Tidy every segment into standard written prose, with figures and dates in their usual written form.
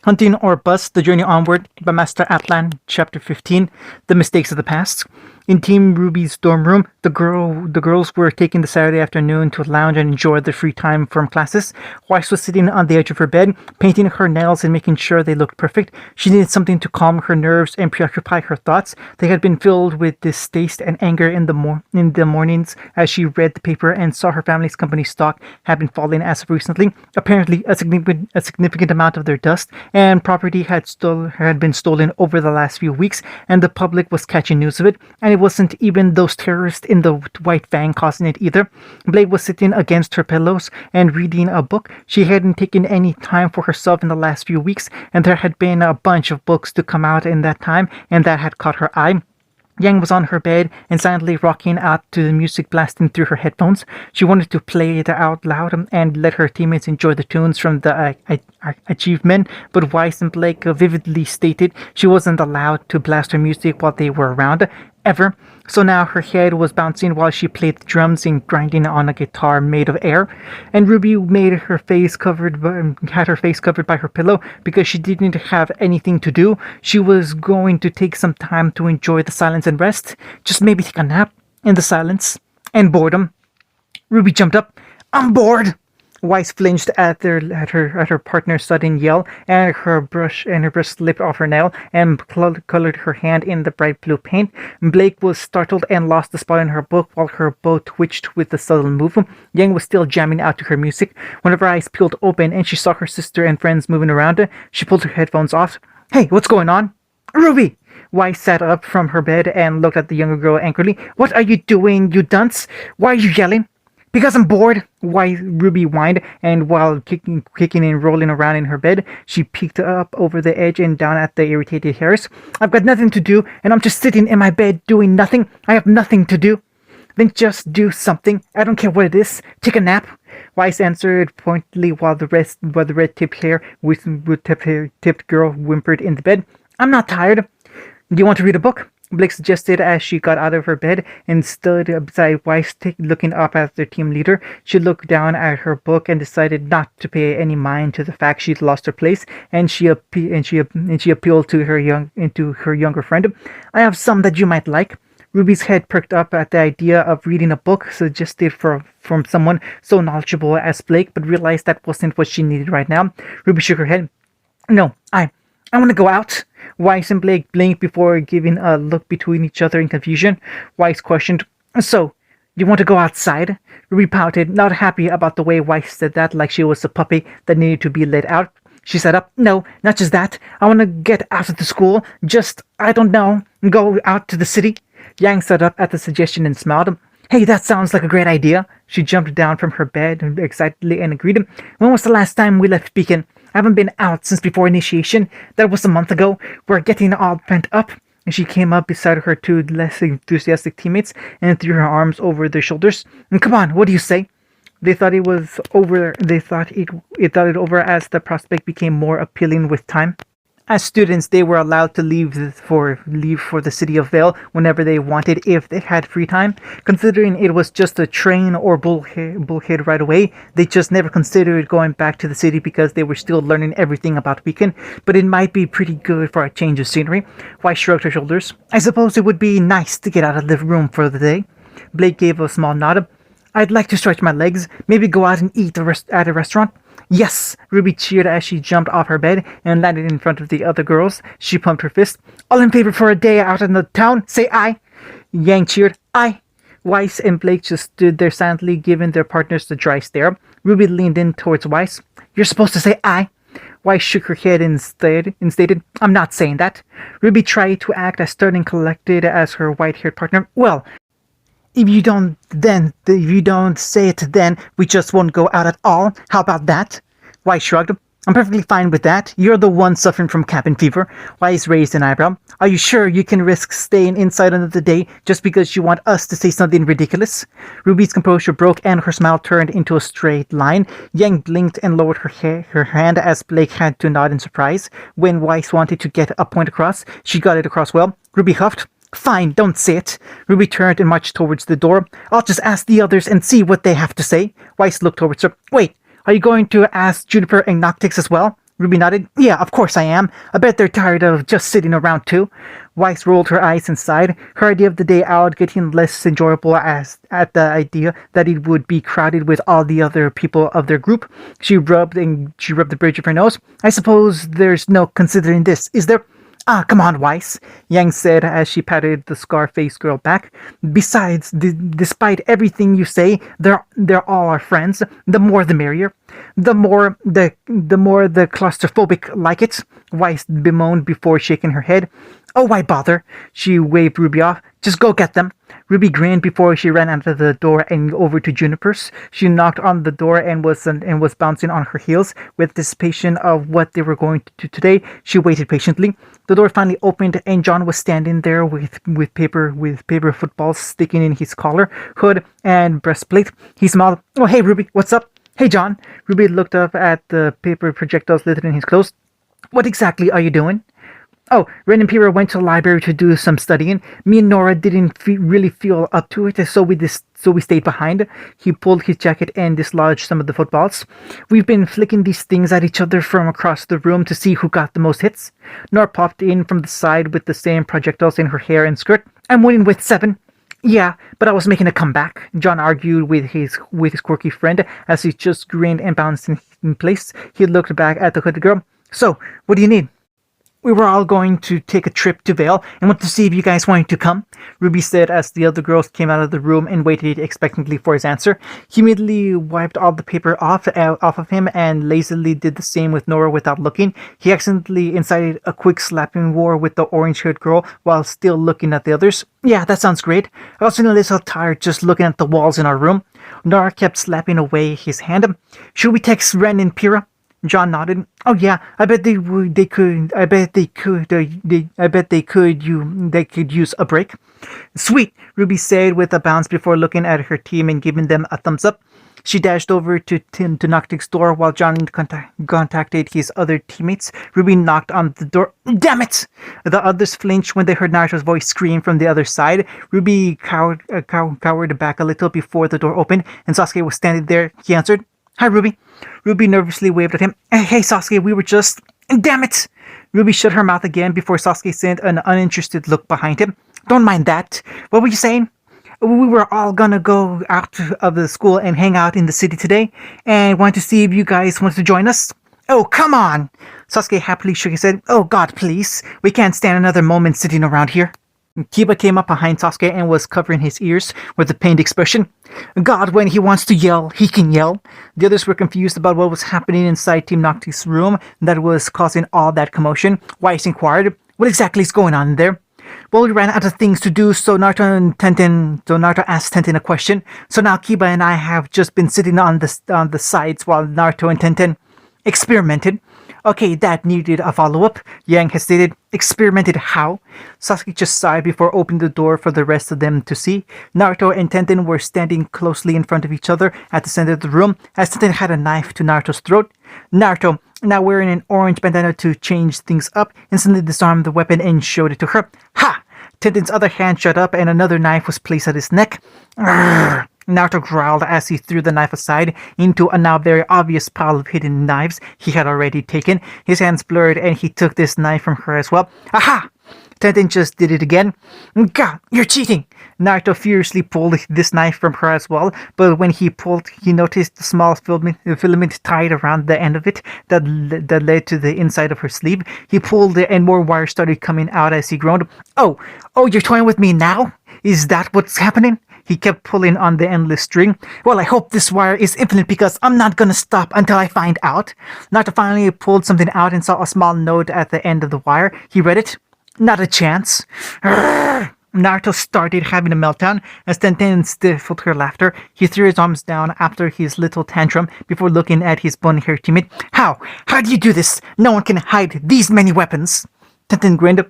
Hunting or Bust, The Journey Onward by Master Atlan, Chapter 15, The Mistakes of the Past. In Team Ruby's dorm room, the girls were taking the Saturday afternoon to lounge and enjoy their free time from classes. Weiss was sitting on the edge of her bed, painting her nails and making sure they looked perfect. She needed something to calm her nerves and preoccupy her thoughts. They had been filled with distaste and anger in the mornings as she read the paper and saw her family's company stock had been falling as of recently. Apparently, a significant amount of their dust and property had been stolen over the last few weeks, and the public was catching news of it. And it wasn't even those terrorists in the white van causing it either. Blake was sitting against her pillows and reading a book. She hadn't taken any time for herself in the last few weeks, and there had been a bunch of books to come out in that time, and that had caught her eye. Yang was on her bed and silently rocking out to the music blasting through her headphones. She wanted to play it out loud and let her teammates enjoy the tunes from the achievement, but Weiss and Blake vividly stated she wasn't allowed to blast her music while they were around, ever. So now her head was bouncing while she played the drums and grinding on a guitar made of air. And Ruby had her face covered by her pillow because she didn't have anything to do. She was going to take some time to enjoy the silence and rest. Just maybe take a nap in the silence and boredom. Ruby jumped up. "I'm bored!" Weiss flinched at her partner's sudden yell, and her brush slipped off her nail and colored her hand in the bright blue paint. Blake was startled and lost the spot in her book while her bow twitched with the subtle move. Yang was still jamming out to her music. One of her eyes peeled open and she saw her sister and friends moving around. She pulled her headphones off. "Hey, what's going on?" "Ruby!" Weiss sat up from her bed and looked at the younger girl angrily. "What are you doing, you dunce? Why are you yelling?" "Because I'm bored," Ruby whined, and while kicking and rolling around in her bed, she peeked up over the edge and down at the irritated hairs. "I've got nothing to do, and I'm just sitting in my bed doing nothing. I have nothing to do." "Then just do something. I don't care what it is. Take a nap," Weiss answered pointedly while the red-tipped hair with tipped girl whimpered in the bed. "I'm not tired." "Do you want to read a book?" Blake suggested as she got out of her bed and stood beside Weiss, looking up at their team leader. She looked down at her book and decided not to pay any mind to the fact she'd lost her place, and she appealed to her younger friend. "I have some that you might like." Ruby's head perked up at the idea of reading a book suggested from someone so knowledgeable as Blake, but realized that wasn't what she needed right now. Ruby shook her head. "No, I want to go out." Weiss and Blake blinked before giving a look between each other in confusion. Weiss questioned, "So, you want to go outside?" Ruby pouted, not happy about the way Weiss said that, like she was a puppy that needed to be let out. She sat up. "No, not just that. I want to get out of the school. Just, I don't know, go out to the city." Yang sat up at the suggestion and smiled. "Hey, that sounds like a great idea." She jumped down from her bed excitedly and agreed. "When was the last time we left Beacon? I haven't been out since before initiation. That was a month ago. We're getting all pent up." And she came up beside her two less enthusiastic teammates and threw her arms over their shoulders. "Come on, what do you say?" They thought it over as the prospect became more appealing with time. As students, they were allowed to leave for the city of Vale whenever they wanted if they had free time. Considering it was just a train or bullhead right away, they just never considered going back to the city because they were still learning everything about Beacon. But it might be pretty good for a change of scenery. Weiss shrugged her shoulders. "I suppose it would be nice to get out of the room for the day." Blake gave a small nod. "I'd like to stretch my legs, maybe go out and eat at a restaurant." "Yes!" Ruby cheered as she jumped off her bed and landed in front of the other girls. She pumped her fist. "All in favor for a day out in the town? Say aye!" Yang cheered. "Aye!" Weiss and Blake just stood there silently, giving their partners the dry stare. Ruby leaned in towards Weiss. "You're supposed to say aye." Weiss shook her head and stated, "I'm not saying that." Ruby tried to act as stern and collected as her white-haired partner. "Well, if you don't say it, then we just won't go out at all. How about that?" Weiss shrugged. "I'm perfectly fine with that. You're the one suffering from cabin fever." Weiss raised an eyebrow. "Are you sure you can risk staying inside another day just because you want us to say something ridiculous?" Ruby's composure broke and her smile turned into a straight line. Yang blinked and lowered her hand as Blake had to nod in surprise. When Weiss wanted to get a point across, she got it across well. Ruby huffed. "Fine, don't say it." Ruby turned and marched towards the door. "I'll just ask the others and see what they have to say." Weiss looked towards her. "Wait, are you going to ask Juniper and Noctix as well?" Ruby nodded. Yeah, of course I am. I bet they're tired of just sitting around too. Weiss rolled her eyes and sighed, her idea of the day out getting less enjoyable as at the idea that it would be crowded with all the other people of their group. She rubbed the bridge of her nose. I suppose there's no considering this, is there? Ah, come on, Weiss, Yang said as she patted the scar-faced girl back. Besides, despite everything you say, they're all our friends. The more the merrier. The more the claustrophobic like it, Weiss bemoaned before shaking her head. Oh, why bother? She waved Ruby off. Just go get them. Ruby grinned before she ran out of the door and over to Juniper's. She knocked on the door and was bouncing on her heels with anticipation of what they were going to do today. She waited patiently. The door finally opened and John was standing there with paper footballs sticking in his collar, hood, and breastplate. He smiled. Oh, hey Ruby, what's up? Hey John. Ruby looked up at the paper projectiles littering his clothes. What exactly are you doing? Oh, Ren and Pyrrha went to the library to do some studying. Me and Nora didn't really feel up to it, so we stayed behind. He pulled his jacket and dislodged some of the footballs. We've been flicking these things at each other from across the room to see who got the most hits. Nora popped in from the side with the same projectiles in her hair and skirt. I'm winning with 7. Yeah, but I was making a comeback, John argued with his quirky friend as he just grinned and bounced in place. He looked back at the hooded girl. So, what do you need? We were all going to take a trip to Vale and want to see if you guys wanted to come, Ruby said as the other girls came out of the room and waited expectantly for his answer. He immediately wiped all the paper off of him and lazily did the same with Nora without looking. He accidentally incited a quick slapping war with the orange-haired girl while still looking at the others. Yeah, that sounds great. I was feeling a little tired just looking at the walls in our room. Nora kept slapping away his hand. Should we text Ren and Pyrrha? John nodded. Oh yeah, I bet they would. They could. I bet they could. I bet they could. They could use a break. Sweet, Ruby said with a bounce before looking at her team and giving them a thumbs up. She dashed over to Noctic's door while John contacted his other teammates. Ruby knocked on the door. Damn it! The others flinched when they heard Naruto's voice scream from the other side. Ruby cowered back a little before the door opened, and Sasuke was standing there. He answered. Hi, Ruby. Ruby nervously waved at him. Hey, Sasuke, we were just... Damn it! Ruby shut her mouth again before Sasuke sent an uninterested look behind him. Don't mind that. What were you saying? We were all gonna go out of the school and hang out in the city today, and wanted to see if you guys wanted to join us. Oh, come on! Sasuke happily shook his head. Oh, God, please. We can't stand another moment sitting around here. Kiba came up behind Sasuke and was covering his ears with a pained expression. God, when he wants to yell, he can yell. The others were confused about what was happening inside Team Noctis' room that was causing all that commotion. Weiss inquired, what exactly is going on there? Well, we ran out of things to do, so Naruto asked Tenten a question. So now Kiba and I have just been sitting on the sides while Naruto and Tenten experimented. Okay, that needed a follow-up. Yang hesitated. Experimented how? Sasuke just sighed before opening the door for the rest of them to see. Naruto and Tenten were standing closely in front of each other at the center of the room as Tenten had a knife to Naruto's throat. Naruto, now wearing an orange bandana to change things up, instantly disarmed the weapon and showed it to her. Ha! Tenten's other hand shot up and another knife was placed at his neck. Arrgh! Naruto growled as he threw the knife aside into a now very obvious pile of hidden knives he had already taken. His hands blurred and he took this knife from her as well. Aha! Tenten just did it again. Gah! You're cheating! Naruto furiously pulled this knife from her as well, but when he pulled, he noticed the small filament tied around the end of it that led to the inside of her sleeve. He pulled it and more wire started coming out as he groaned. Oh, you're toying with me now? Is that what's happening? He kept pulling on the endless string. Well, I hope this wire is infinite because I'm not gonna stop until I find out. Naruto finally pulled something out and saw a small note at the end of the wire. He read it. Not a chance. Arrgh! Naruto started having a meltdown as Tenten stifled her laughter. He threw his arms down after his little tantrum before looking at his bony-haired teammate. How? How do you do this? No one can hide these many weapons. Tenten grinned.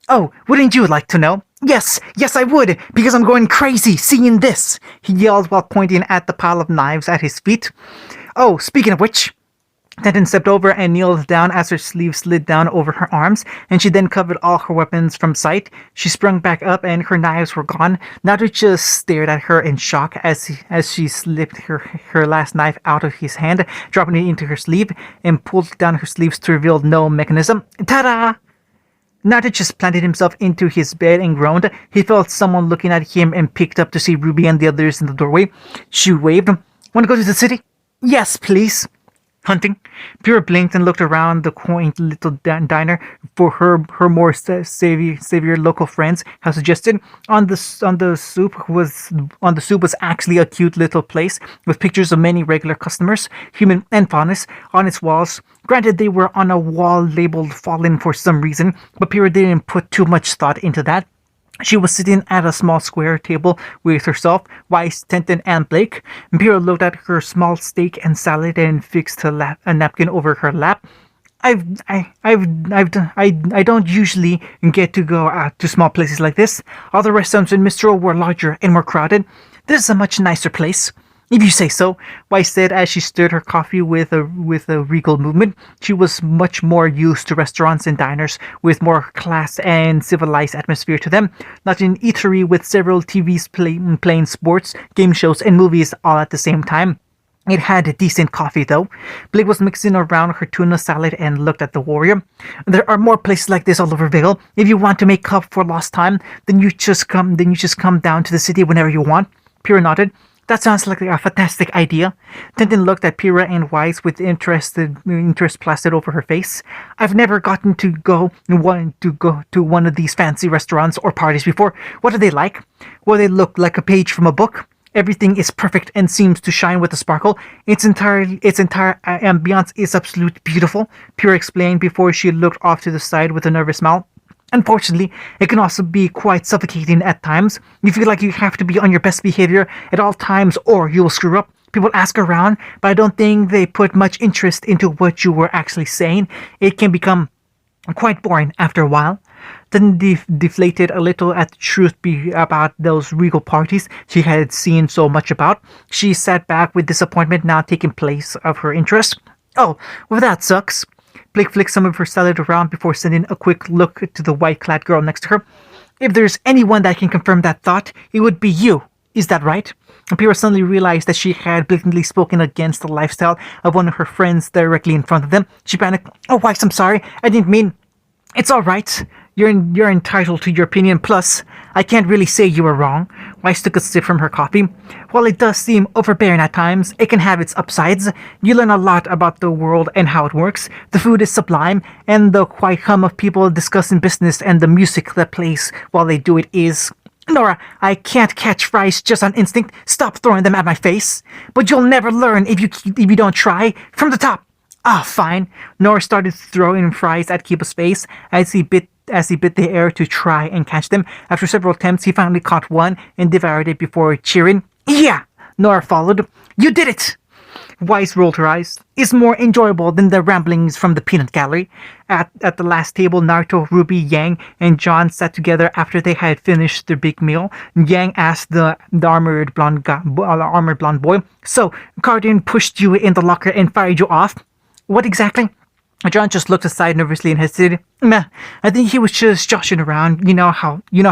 Oh, wouldn't you like to know? Yes, I would, because I'm going crazy seeing this, he yelled while pointing at the pile of knives at his feet. Oh, speaking of which, Tenten stepped over and kneeled down as her sleeve slid down over her arms, and she then covered all her weapons from sight. She sprung back up, and her knives were gone. Naruto just stared at her in shock as she slipped her last knife out of his hand, dropping it into her sleeve, and pulled down her sleeves to reveal no mechanism. Ta-da! Naruto just planted himself into his bed and groaned. He felt someone looking at him and picked up to see Ruby and the others in the doorway. She waved. "Want to go to the city?" "Yes, please." "Hunting?" Pyrrha blinked and looked around the quaint little diner for her more savior local friends have suggested. On the soup was actually a cute little place with pictures of many regular customers, human and faunus, on its walls. Granted, they were on a wall labeled "Fallen" for some reason, but Pyrrha didn't put too much thought into that. She was sitting at a small square table with herself, Weiss, Tenten, and Blake. Pyrrha looked at her small steak and salad and fixed a napkin over her lap. I don't usually get to go out to small places like this. All the restaurants in Mistral were larger and more crowded. This is a much nicer place." "If you say so," Weiss said as she stirred her coffee with a regal movement. She was much more used to restaurants and diners with more class and civilized atmosphere to them, not an eatery with several TVs playing sports, game shows, and movies all at the same time. It had decent coffee, though. Blake was mixing around her tuna salad and looked at the warrior. "There are more places like this all over Vale. If you want to make up for lost time, then you just come down to the city whenever you want." Pyrrha nodded. "That sounds like a fantastic idea." Tenten looked at Pyrrha and Weiss with interest plastered over her face. "I've never gotten to go to one of these fancy restaurants or parties before. What are they like?" "Well, they look like a page from a book. Everything is perfect and seems to shine with a sparkle. Its entire ambiance is absolutely beautiful," Pyrrha explained before she looked off to the side with a nervous smile. "Unfortunately, it can also be quite suffocating at times. You feel like you have to be on your best behavior at all times or you will screw up. People ask around, but I don't think they put much interest into what you were actually saying. It can become quite boring after a while." Then deflated a little at the truth about those regal parties she had seen so much about. She sat back with disappointment now taking place of her interest. "Oh, well, that sucks." Blake flicked some of her salad around before sending a quick look to the white-clad girl next to her. "If there's anyone that can confirm that thought, it would be you. Is that right?" Pyrrha suddenly realized that she had blatantly spoken against the lifestyle of one of her friends directly in front of them. She panicked. "Oh, Weiss, I'm sorry. I didn't mean..." "It's all right. You're entitled to your opinion. Plus, I can't really say you were wrong." Weiss took a sip from her coffee. "While it does seem overbearing at times, it can have its upsides. You learn a lot about the world and how it works. The food is sublime, and the quiet hum of people discussing business and the music that plays while they do it is..." "Nora, I can't catch fries just on instinct. Stop throwing them at my face." "But you'll never learn if you don't try. From the top." "Ah, fine." Nora started throwing fries at Kiba's face as he bit the air to try and catch them. After several attempts, he finally caught one and devoured it before cheering. "Yeah!" Nora followed. "You did it!" Weiss rolled her eyes. "It's more enjoyable than the ramblings from the peanut gallery." At the last table, Naruto, Ruby, Yang, and John sat together after they had finished their big meal. Yang asked the armored blonde boy, "So, Guardian pushed you in the locker and fired you off?" "What exactly?" John just looked aside nervously and hesitated. "Meh, I think he was just joshing around. You know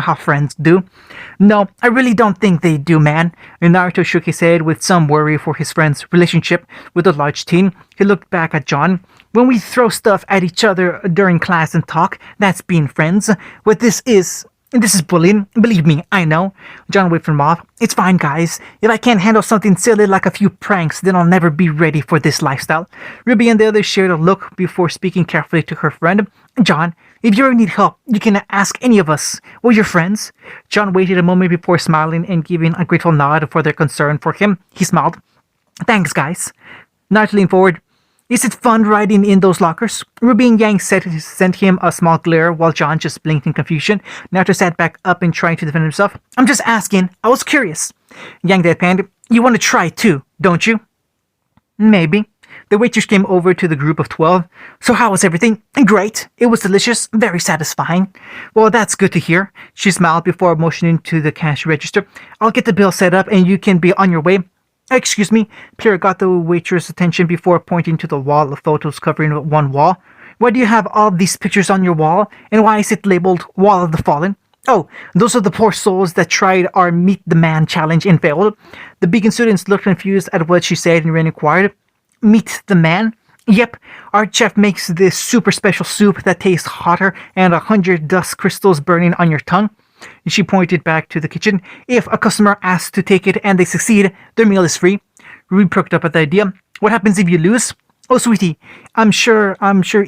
how friends do." "No, I really don't think they do, man." And Naruto shook his head with some worry for his friend's relationship with the large teen. He looked back at John. "When we throw stuff at each other during class and talk, that's being friends. What this is bullying. Believe me, I know." John waved him off. "It's fine, guys. If I can't handle something silly like a few pranks, then I'll never be ready for this lifestyle." Ruby and the others shared a look before speaking carefully to her friend. "John, if you ever need help, you can ask any of us. We're your friends." John waited a moment before smiling and giving a grateful nod for their concern for him. He smiled. "Thanks, guys." Naruto leaned forward. "Is it fun riding in those lockers?" Ruby and Yang sent him a small glare while John just blinked in confusion. Naruto sat back up and tried to defend himself. "I'm just asking. I was curious." Yang deadpanned. "You want to try too, don't you?" "Maybe." The waitress came over to the group of 12. "So how was everything?" "Great. It was delicious. Very satisfying." "Well, that's good to hear." She smiled before motioning to the cash register. "I'll get the bill set up and you can be on your way." Excuse me. Pierre got the waitress' attention before pointing to the wall of photos covering one wall. Why do you have all these pictures on your wall? And why is it labeled Wall of the Fallen? Oh, those are the poor souls that tried our Meet the Man challenge and failed. The Beacon students looked confused at what she said and Ren inquired, Meet the Man? Yep, our chef makes this super special soup that tastes hotter and 100 dust crystals burning on your tongue. She pointed back to the kitchen. If a customer asks to take it and they succeed, their meal is free. Ruby perked up at the idea. What happens if you lose? Oh, sweetie, I'm sure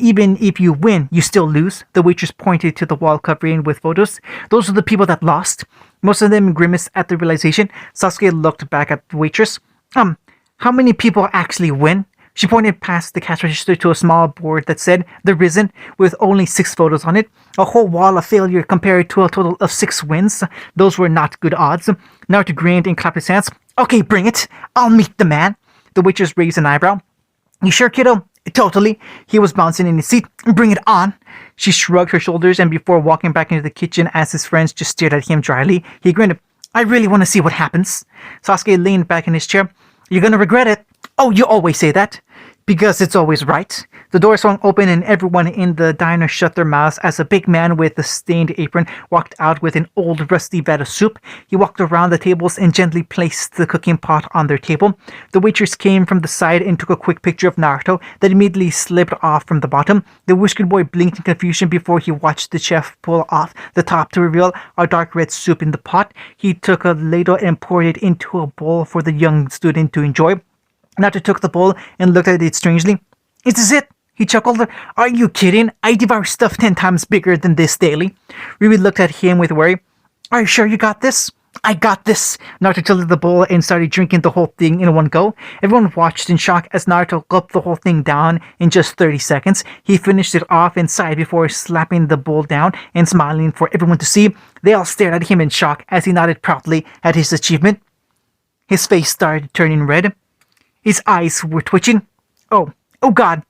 even if you win, you still lose. The waitress pointed to the wall covering with photos. Those are the people that lost. Most of them grimaced at the realization. Sasuke looked back at the waitress. How many people actually win? She pointed past the cash register to a small board that said The Risen, with only 6 photos on it. A whole wall of failure compared to a total of 6 wins. Those were not good odds. Naruto grinned and clapped his hands. Okay, bring it. I'll meet the man. The waitress raised an eyebrow. You sure, kiddo? Totally. He was bouncing in his seat. Bring it on. She shrugged her shoulders, and before walking back into the kitchen as his friends just stared at him dryly, he grinned. I really want to see what happens. Sasuke leaned back in his chair. You're gonna regret it. Oh, you always say that. Because it's always right. The door swung open and everyone in the diner shut their mouths as a big man with a stained apron walked out with an old rusty vat of soup. He walked around the tables and gently placed the cooking pot on their table. The waitress came from the side and took a quick picture of Naruto that immediately slipped off from the bottom. The whiskered boy blinked in confusion before he watched the chef pull off the top to reveal a dark red soup in the pot. He took a ladle and poured it into a bowl for the young student to enjoy. Naruto took the bowl and looked at it strangely. Is this it? He chuckled. Are you kidding? I devour stuff 10 times bigger than this daily. Ruby looked at him with worry. Are you sure you got this? I got this. Naruto tilted the bowl and started drinking the whole thing in one go. Everyone watched in shock as Naruto gulped the whole thing down in just 30 seconds. He finished it off and sighed before slapping the bowl down and smiling for everyone to see. They all stared at him in shock as he nodded proudly at his achievement. His face started turning red. His eyes were twitching. Oh God.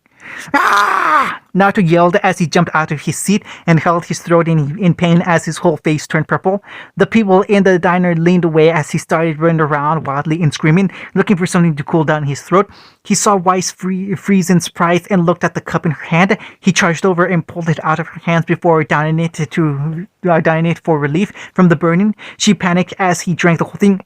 Ah! Naruto yelled as he jumped out of his seat and held his throat in pain as his whole face turned purple. The people in the diner leaned away as he started running around wildly and screaming, looking for something to cool down his throat. He saw Weiss freeze in surprise and looked at the cup in her hand. He charged over and pulled it out of her hands before downing it for relief from the burning. She panicked as he drank the whole thing.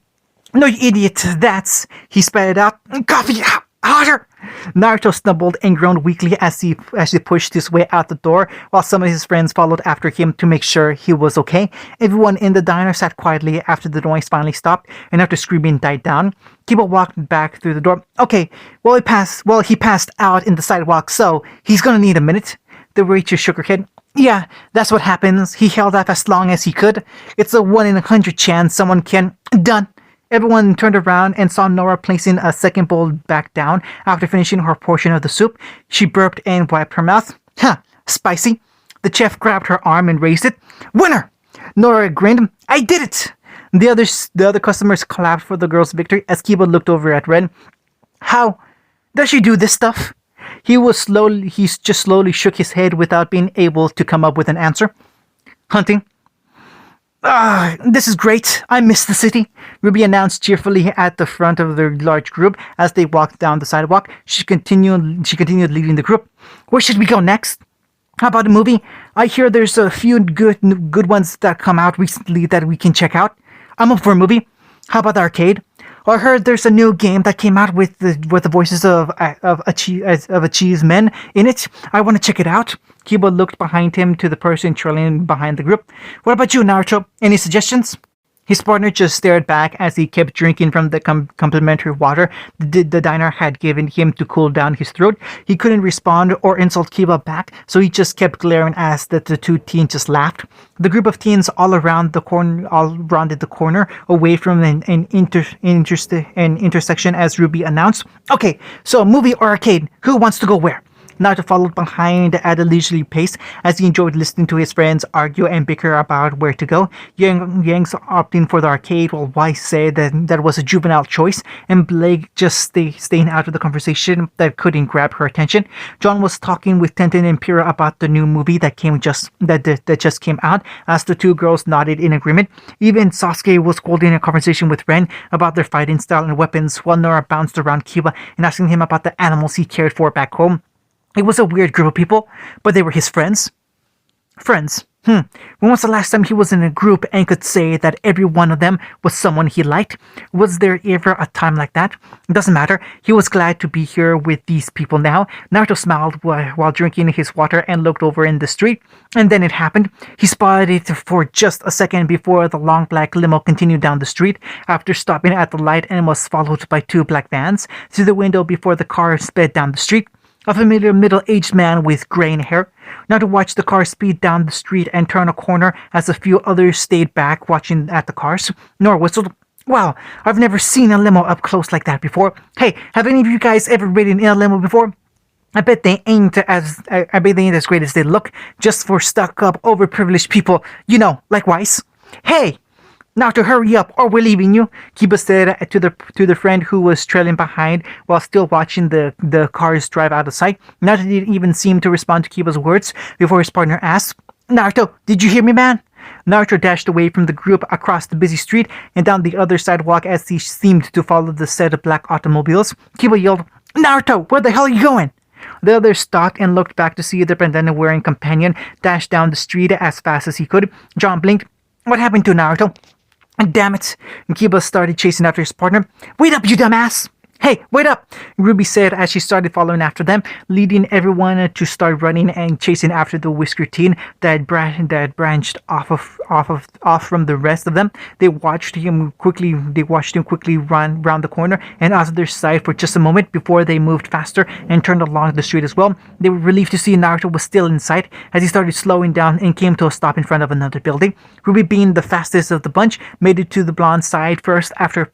No, you idiot, that's... He spat it out. Coffee! Hotter! Naruto stumbled and groaned weakly as he pushed his way out the door, while some of his friends followed after him to make sure he was okay. Everyone in the diner sat quietly after the noise finally stopped, and after screaming died down. Kiba walked back through the door. Okay, he passed out in the sidewalk, so he's gonna need a minute. The waitress shook her head. Yeah, that's what happens. He held up as long as he could. It's a 1 in 100 chance someone can... Done. Everyone turned around and saw Nora placing a second bowl back down after finishing her portion of the soup. She burped and wiped her mouth. Spicy. The chef grabbed her arm and raised it. Winner! Nora grinned. I did it! The other customers clapped for the girl's victory as Kiba looked over at Ren. How does she do this stuff? He just slowly shook his head without being able to come up with an answer. Hunting. This is great. I miss the city, Ruby announced cheerfully at the front of their large group as they walked down the sidewalk. She continued leading the group. Where should we go next? How about a movie? I hear there's a few good ones that come out recently that we can check out. I'm up for a movie. How about the arcade? I heard there's a new game that came out with the voices of Achi's men in it. I want to check it out. Kiba looked behind him to the person trailing behind the group. What about you, Naruto? Any suggestions? His partner just stared back as he kept drinking from the complimentary water the diner had given him to cool down his throat. He couldn't respond or insult Kiba back, so he just kept glaring as the two teens just laughed. The group of teens all rounded the corner away from an intersection as Ruby announced, Okay, so movie or arcade, who wants to go where? Naruto followed behind at a leisurely pace as he enjoyed listening to his friends argue and bicker about where to go. Yang's opting for the arcade while Weiss said that was a juvenile choice, and Blake just staying out of the conversation that couldn't grab her attention. John was talking with Tenten and Pyrrha about the new movie that just came out, as the two girls nodded in agreement. Even Sasuke was holding a conversation with Ren about their fighting style and weapons, while Nora bounced around Kiba and asking him about the animals he cared for back home. It was a weird group of people, but they were his friends. Friends. When was the last time he was in a group and could say that every one of them was someone he liked? Was there ever a time like that? It doesn't matter. He was glad to be here with these people now. Naruto smiled while drinking his water and looked over in the street. And then it happened. He spotted it for just a second before the long black limo continued down the street, after stopping at the light and was followed by two black vans through the window before the car sped down the street. A familiar middle-aged man with graying hair. Naruto watched the car speed down the street and turn a corner as a few others stayed back watching at the cars. Nora whistled. Wow, I've never seen a limo up close like that before. Hey, have any of you guys ever ridden in a limo before? I bet they ain't as great as they look, just for stuck-up, overprivileged people, like Weiss. Hey! Now to hurry up, or we're leaving you, Kiba said to the friend who was trailing behind while still watching the cars drive out of sight. Naruto didn't even seem to respond to Kiba's words before his partner asked, Naruto, did you hear me, man? Naruto dashed away from the group across the busy street and down the other sidewalk as he seemed to follow the set of black automobiles. Kiba yelled, Naruto, where the hell are you going? The other stopped and looked back to see the bandana-wearing companion dash down the street as fast as he could. John blinked. What happened to Naruto? Damn it. Kiba started chasing after his partner. Wait up, you dumbass! Hey, wait up! Ruby said as she started following after them, leading everyone to start running and chasing after the whisker teen that branched off from the rest of them. They watched him quickly run round the corner and out of their sight for just a moment before they moved faster and turned along the street as well. They were relieved to see Naruto was still in sight as he started slowing down and came to a stop in front of another building. Ruby, being the fastest of the bunch, made it to the blonde's side first after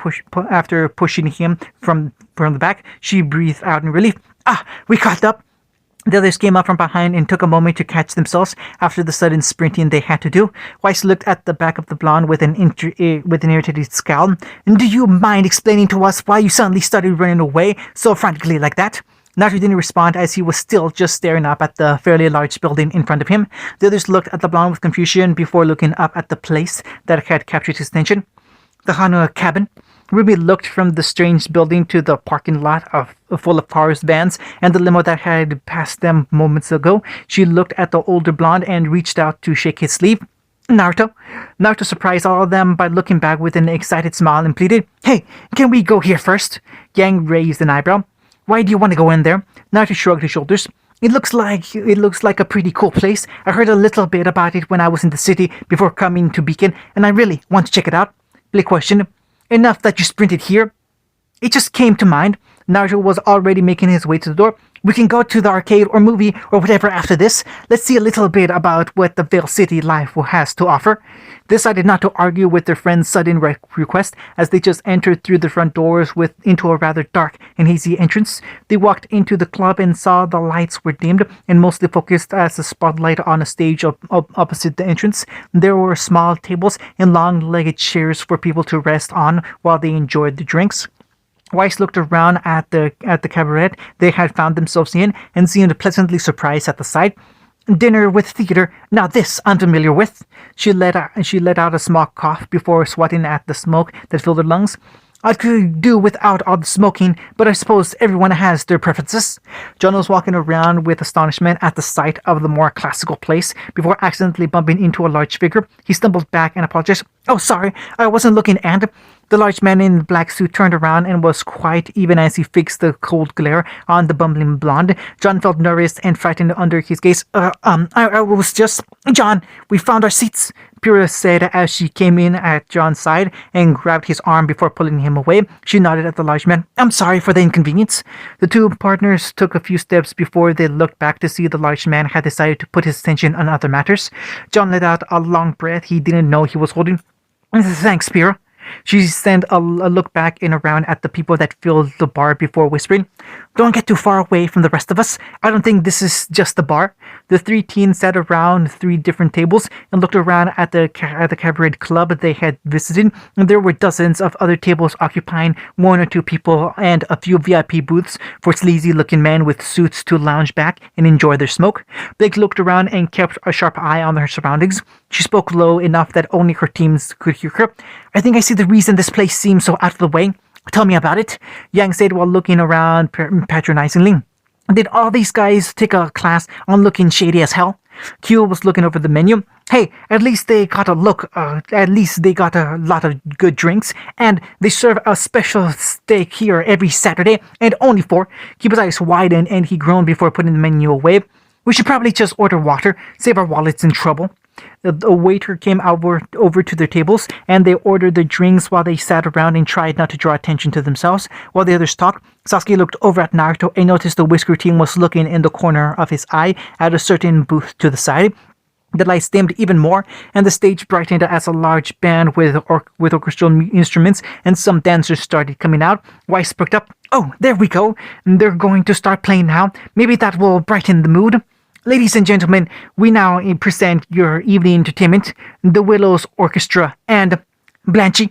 pushing him from the back. She breathed out in relief. We caught up. The others came up from behind and took a moment to catch themselves after the sudden sprinting they had to do. Weiss looked at the back of the blonde with an irritated scowl. Do you mind explaining to us why you suddenly started running away so frantically like that? Naruto didn't respond as he was still just staring up at the fairly large building in front of him. The others looked at the blonde with confusion before looking up at the place that had captured his attention. The Hana cabin. Ruby looked from the strange building to the parking lot full of cars, vans, and the limo that had passed them moments ago. She looked at the older blonde and reached out to shake his sleeve. Naruto. Naruto surprised all of them by looking back with an excited smile and pleaded, Hey, can we go here first? Yang raised an eyebrow. Why do you want to go in there? Naruto shrugged his shoulders. It looks like a pretty cool place. I heard a little bit about it when I was in the city before coming to Beacon, and I really want to check it out. Blake questioned. Enough that you sprinted here? It just came to mind. Naruto was already making his way to the door. We can go to the arcade or movie or whatever after this. Let's see a little bit about what the Vale City life has to offer. They decided not to argue with their friend's sudden request as they just entered through the front doors into a rather dark and hazy entrance. They walked into the club and saw the lights were dimmed and mostly focused as a spotlight on a stage opposite the entrance. There were small tables and long-legged chairs for people to rest on while they enjoyed the drinks. Weiss looked around at the cabaret they had found themselves in and seemed pleasantly surprised at the sight. Dinner with theater, now this I'm familiar with. She let out a small cough before swatting at the smoke that filled her lungs. I could do without all the smoking, but I suppose everyone has their preferences. John was walking around with astonishment at the sight of the more classical place before accidentally bumping into a large figure. He stumbled back and apologized. Oh, sorry, I wasn't looking, and... The large man in the black suit turned around and was quiet even as he fixed the cold glare on the bumbling blonde. John felt nervous and frightened under his gaze. I was just... John, we found our seats, Pyrrha said as she came in at John's side and grabbed his arm before pulling him away. She nodded at the large man. I'm sorry for the inconvenience. The two partners took a few steps before they looked back to see the large man had decided to put his attention on other matters. John let out a long breath he didn't know he was holding. Thanks, Pyrrha. She sent a look back and around at the people that filled the bar before whispering, Don't get too far away from the rest of us. I don't think this is just a bar." The three teens sat around three different tables and looked around at the cabaret club they had visited. And there were dozens of other tables occupying one or two people and a few VIP booths for sleazy-looking men with suits to lounge back and enjoy their smoke. Blake looked around and kept a sharp eye on her surroundings. She spoke low enough that only her teams could hear her. "I think I see the reason this place seems so out of the way. Tell me about it," Yang said while looking around patronizingly. "Did all these guys take a class on looking shady as hell?" Q was looking over the menu. "Hey, at least they got a look. At least they got a lot of good drinks, and they serve a special steak here every Saturday, and only 4. Q's eyes widened, and he groaned before putting the menu away. "We should probably just order water. Save our wallets in trouble." A waiter came over to their tables, and they ordered their drinks while they sat around and tried not to draw attention to themselves. While the others talked, Sasuke looked over at Naruto and noticed the whisker team was looking in the corner of his eye at a certain booth to the side. The lights dimmed even more, and the stage brightened as a large band with orchestral instruments and some dancers started coming out. Weiss perked up. "Oh, there we go. They're going to start playing now. Maybe that will brighten the mood." "Ladies and gentlemen, we now present your evening entertainment, the Willows Orchestra and Blanchy."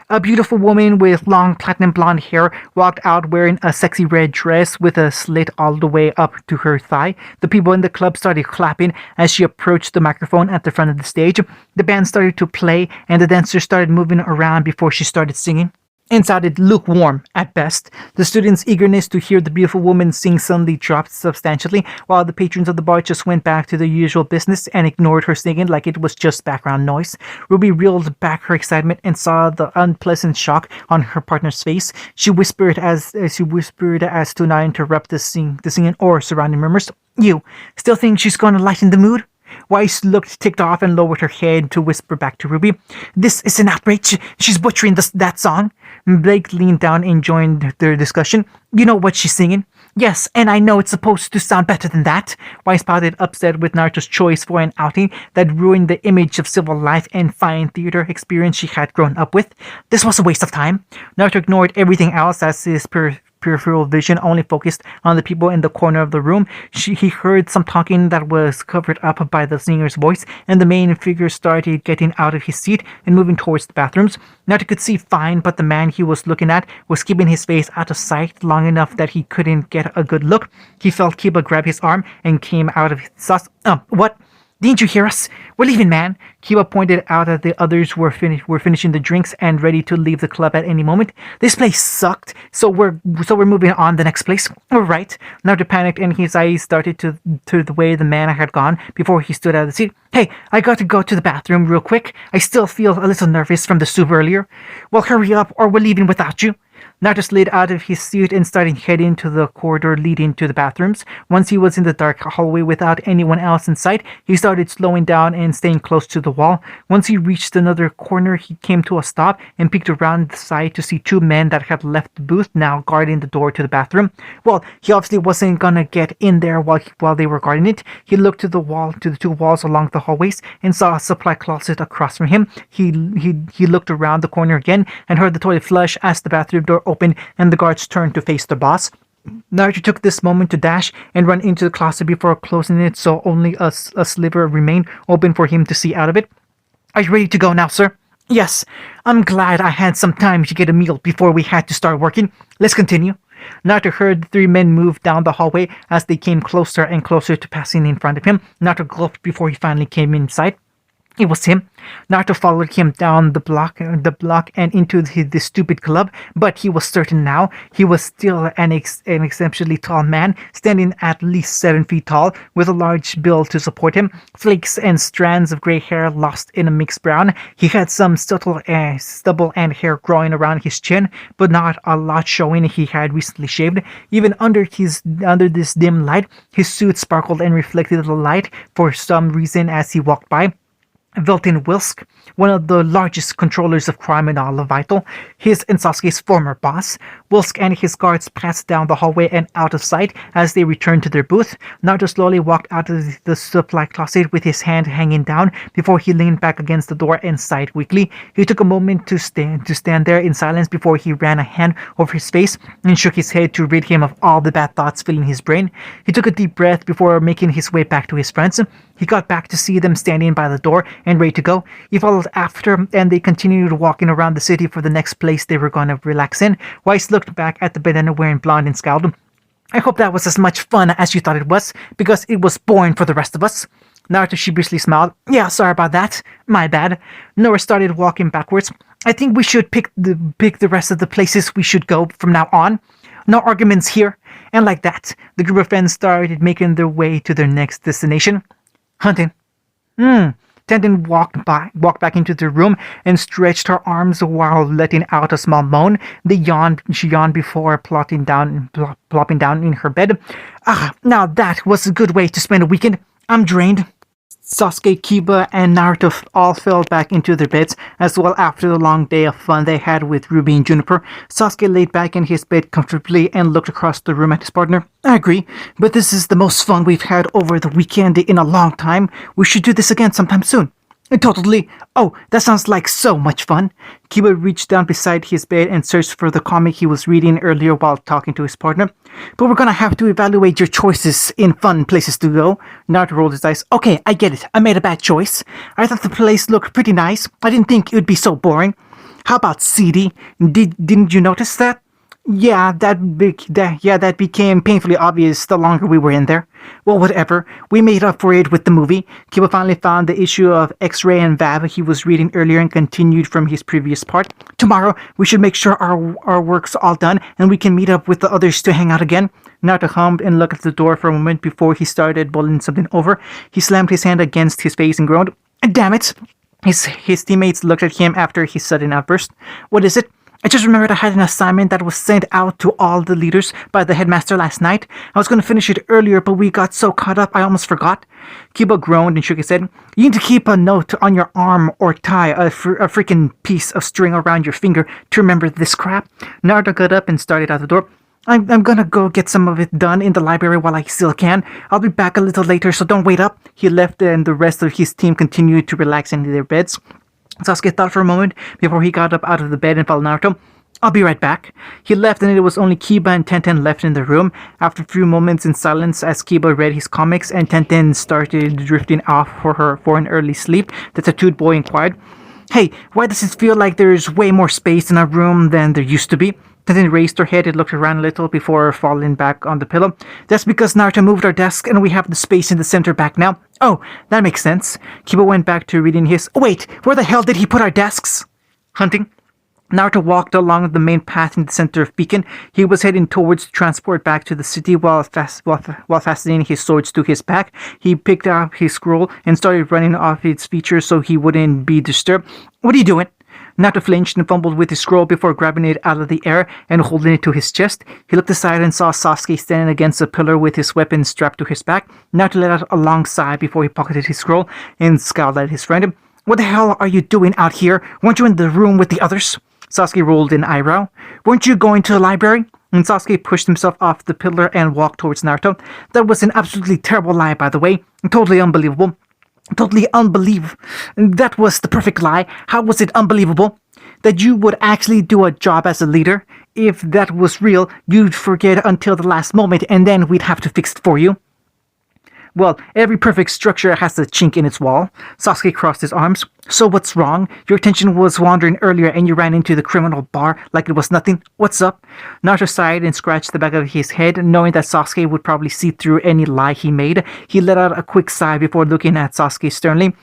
A beautiful woman with long platinum blonde hair walked out wearing a sexy red dress with a slit all the way up to her thigh. The people in the club started clapping as she approached the microphone at the front of the stage. The band started to play and the dancers started moving around before she started singing, and sounded lukewarm at best. The students' eagerness to hear the beautiful woman sing suddenly dropped substantially, while the patrons of the bar just went back to their usual business and ignored her singing like it was just background noise. Ruby reeled back her excitement and saw the unpleasant shock on her partner's face. She whispered as to not interrupt the singing or surrounding murmurs. "You still think she's going to lighten the mood?" Weiss looked ticked off and lowered her head to whisper back to Ruby. "This is an outrage. She's butchering that song." Blake leaned down and joined their discussion. "You know what she's singing?" "Yes, and I know it's supposed to sound better than that." Weiss pouted, upset with Naruto's choice for an outing that ruined the image of civil life and fine theater experience she had grown up with. "This was a waste of time." Naruto ignored everything else as his peripheral vision only focused on the people in the corner of the room. He heard some talking that was covered up by the singer's voice, and the main figure started getting out of his seat and moving towards the bathrooms. Naruto could see fine, but the man he was looking at was keeping his face out of sight long enough that he couldn't get a good look. He felt Kiba grab his arm and came out of his sauce. What? Didn't you hear us? We're leaving, man." Kiba pointed out that the others were finishing the drinks and ready to leave the club at any moment. "This place sucked, so we're moving on the next place." "All right." Naruto panicked and his eyes started to the way the man had gone before he stood out of the seat. "Hey, I got to go to the bathroom real quick. I still feel a little nervous from the soup earlier." "Well, hurry up or we're leaving without you." Naruto slid out of his seat and started heading to the corridor leading to the bathrooms. Once he was in the dark hallway without anyone else in sight, he started slowing down and staying close to the wall. Once he reached another corner, he came to a stop and peeked around the side to see 2 men that had left the booth now guarding the door to the bathroom. Well, he obviously wasn't gonna get in there while they were guarding it. He looked to the 2 walls along the hallways and saw a supply closet across from him. He looked around the corner again and heard the toilet flush as the bathroom door opened and the guards turned to face their boss. Naruto took this moment to dash and run into the closet before closing it so only a sliver remained open for him to see out of it. "Are you ready to go now, sir?" "Yes. I'm glad I had some time to get a meal before we had to start working. Let's continue." Naruto heard the 3 men move down the hallway as they came closer and closer to passing in front of him. Naruto gulped before he finally came in sight. It was him. Naruto followed him down the block and into the stupid club, but he was certain now he was still an exceptionally tall man, standing at least 7 feet tall, with a large build to support him, flakes and strands of gray hair lost in a mixed brown. He had some stubble and hair growing around his chin, but not a lot showing. He had recently shaved. Even under this dim light, his suit sparkled and reflected the light for some reason as he walked by. Veltin Wilsk, one of the largest controllers of crime in all of Vital, his and Sasuke's former boss. Wilsk and his guards passed down the hallway and out of sight as they returned to their booth. Naruto slowly walked out of the supply closet with his hand hanging down before he leaned back against the door and sighed weakly. He took a moment to stand there in silence before he ran a hand over his face and shook his head to rid him of all the bad thoughts filling his brain. He took a deep breath before making his way back to his friends. He got back to see them standing by the door and ready to go. He followed after, and they continued walking around the city for the next place they were going to relax in. Weiss looked back at the banana-wearing blonde and scowled. I hope that was as much fun as you thought it was, because it was boring for the rest of us. Naruto sheepishly smiled. Yeah, sorry about that. My bad. Nora started walking backwards. I think we should pick the rest of the places we should go from now on. No arguments here. And like that, the group of friends started making their way to their next destination. Hunting. Tenten walked back into the room and stretched her arms while letting out a small moan. She yawned before plopping down in her bed. Now that was a good way to spend a weekend. I'm drained. Sasuke, Kiba, and Naruto all fell back into their beds as well after the long day of fun they had with Ruby and Juniper. Sasuke laid back in his bed comfortably and looked across the room at his partner. I agree, but this is the most fun we've had over the weekend in a long time. We should do this again sometime soon. Totally. Oh, that sounds like so much fun. Kiba reached down beside his bed and searched for the comic he was reading earlier while talking to his partner. But we're gonna have to evaluate your choices in fun places to go. Naruto rolled his eyes. Okay, I get it. I made a bad choice. I thought the place looked pretty nice. I didn't think it would be so boring. How about seedy? Didn't you notice that? Yeah, that became painfully obvious the longer we were in there. Well, whatever. We made up for it with the movie. Kiba finally found the issue of X-Ray and Vab he was reading earlier and continued from his previous part. Tomorrow, we should make sure our work's all done and we can meet up with the others to hang out again. Naruto hummed and looked at the door for a moment before he started mulling something over. He slammed his hand against his face and groaned. Damn it! His teammates looked at him after his sudden outburst. What is it? I just remembered I had an assignment that was sent out to all the leaders by the headmaster last night. I was going to finish it earlier, but we got so caught up I almost forgot. Kiba groaned and shook his head. You need to keep a note on your arm or tie a freaking piece of string around your finger to remember this crap. Naruto got up and started out the door. I'm gonna go get some of it done in the library while I still can. I'll be back a little later, so don't wait up. He left and the rest of his team continued to relax in their beds. Sasuke thought for a moment before he got up out of the bed and followed Naruto. I'll be right back. He left and it was only Kiba and Tenten left in the room. After a few moments in silence as Kiba read his comics and Tenten started drifting off for an early sleep, the tattooed boy inquired, Hey, why does it feel like there's way more space in our room than there used to be? Tenten raised her head and looked around a little before falling back on the pillow. That's because Naruto moved our desk and we have the space in the center back now. Oh, that makes sense. Kiba went back to reading his... Wait, where the hell did he put our desks? Hunting. Naruto walked along the main path in the center of Beacon. He was heading towards the transport back to the city while fastening his swords to his back. He picked up his scroll and started running off its features so he wouldn't be disturbed. What are you doing? Naruto flinched and fumbled with his scroll before grabbing it out of the air and holding it to his chest. He looked aside and saw Sasuke standing against a pillar with his weapon strapped to his back. Naruto let out a long sigh before he pocketed his scroll and scowled at his friend. What the hell are you doing out here? Weren't you in the room with the others? Sasuke rolled an eyebrow. Weren't you going to the library? And Sasuke pushed himself off the pillar and walked towards Naruto. That was an absolutely terrible lie, by the way. Totally unbelievable. Totally unbelievable. That was the perfect lie. How was it unbelievable? That you would actually do a job as a leader. If that was real, you'd forget until the last moment and then we'd have to fix it for you. Well, every perfect structure has a chink in its wall. Sasuke crossed his arms. So what's wrong? Your attention was wandering earlier and you ran into the criminal bar like it was nothing. What's up? Naruto sighed and scratched the back of his head, knowing that Sasuke would probably see through any lie he made. He let out a quick sigh before looking at Sasuke sternly.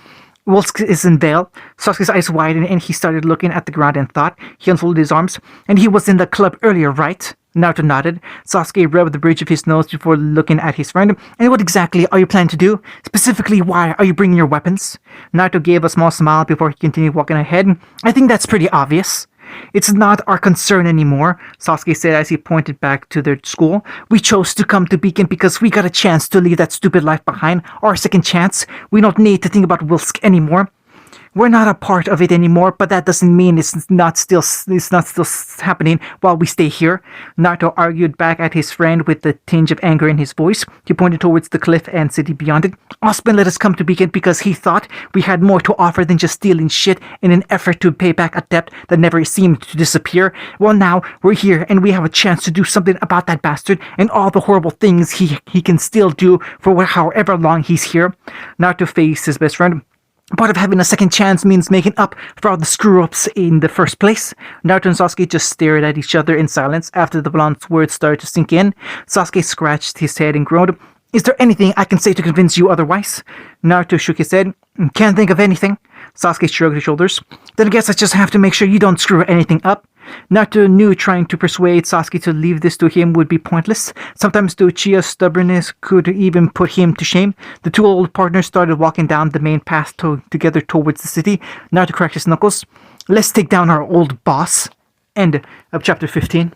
Wilsk is in bail. Sasuke's eyes widened and he started looking at the ground and thought. He unfolded his arms. And he was in the club earlier, right? Naruto nodded. Sasuke rubbed the bridge of his nose before looking at his friend. And what exactly are you planning to do? Specifically, why are you bringing your weapons? Naruto gave a small smile before he continued walking ahead. I think that's pretty obvious. It's not our concern anymore, Sasuke said as he pointed back to their school. We chose to come to Beacon because we got a chance to leave that stupid life behind, our second chance. We don't need to think about Wilsk anymore. We're not a part of it anymore, but that doesn't mean it's not still happening while we stay here. Naruto argued back at his friend with a tinge of anger in his voice. He pointed towards the cliff and city beyond it. Osman let us come to Beacon because he thought we had more to offer than just stealing shit in an effort to pay back a debt that never seemed to disappear. Well, now we're here and we have a chance to do something about that bastard and all the horrible things he can still do for however long he's here. Naruto faced his best friend. Part of having a second chance means making up for all the screw-ups in the first place. Naruto and Sasuke just stared at each other in silence after the blonde's words started to sink in. Sasuke scratched his head and groaned. Is there anything I can say to convince you otherwise? Naruto shook his head. Can't think of anything. Sasuke shrugged his shoulders. Then I guess I just have to make sure you don't screw anything up. Naruto knew trying to persuade Sasuke to leave this to him would be pointless. Sometimes the Uchiha's stubbornness could even put him to shame. The two old partners started walking down the main path together towards the city. Naruto cracked his knuckles. Let's take down our old boss. End of chapter 15.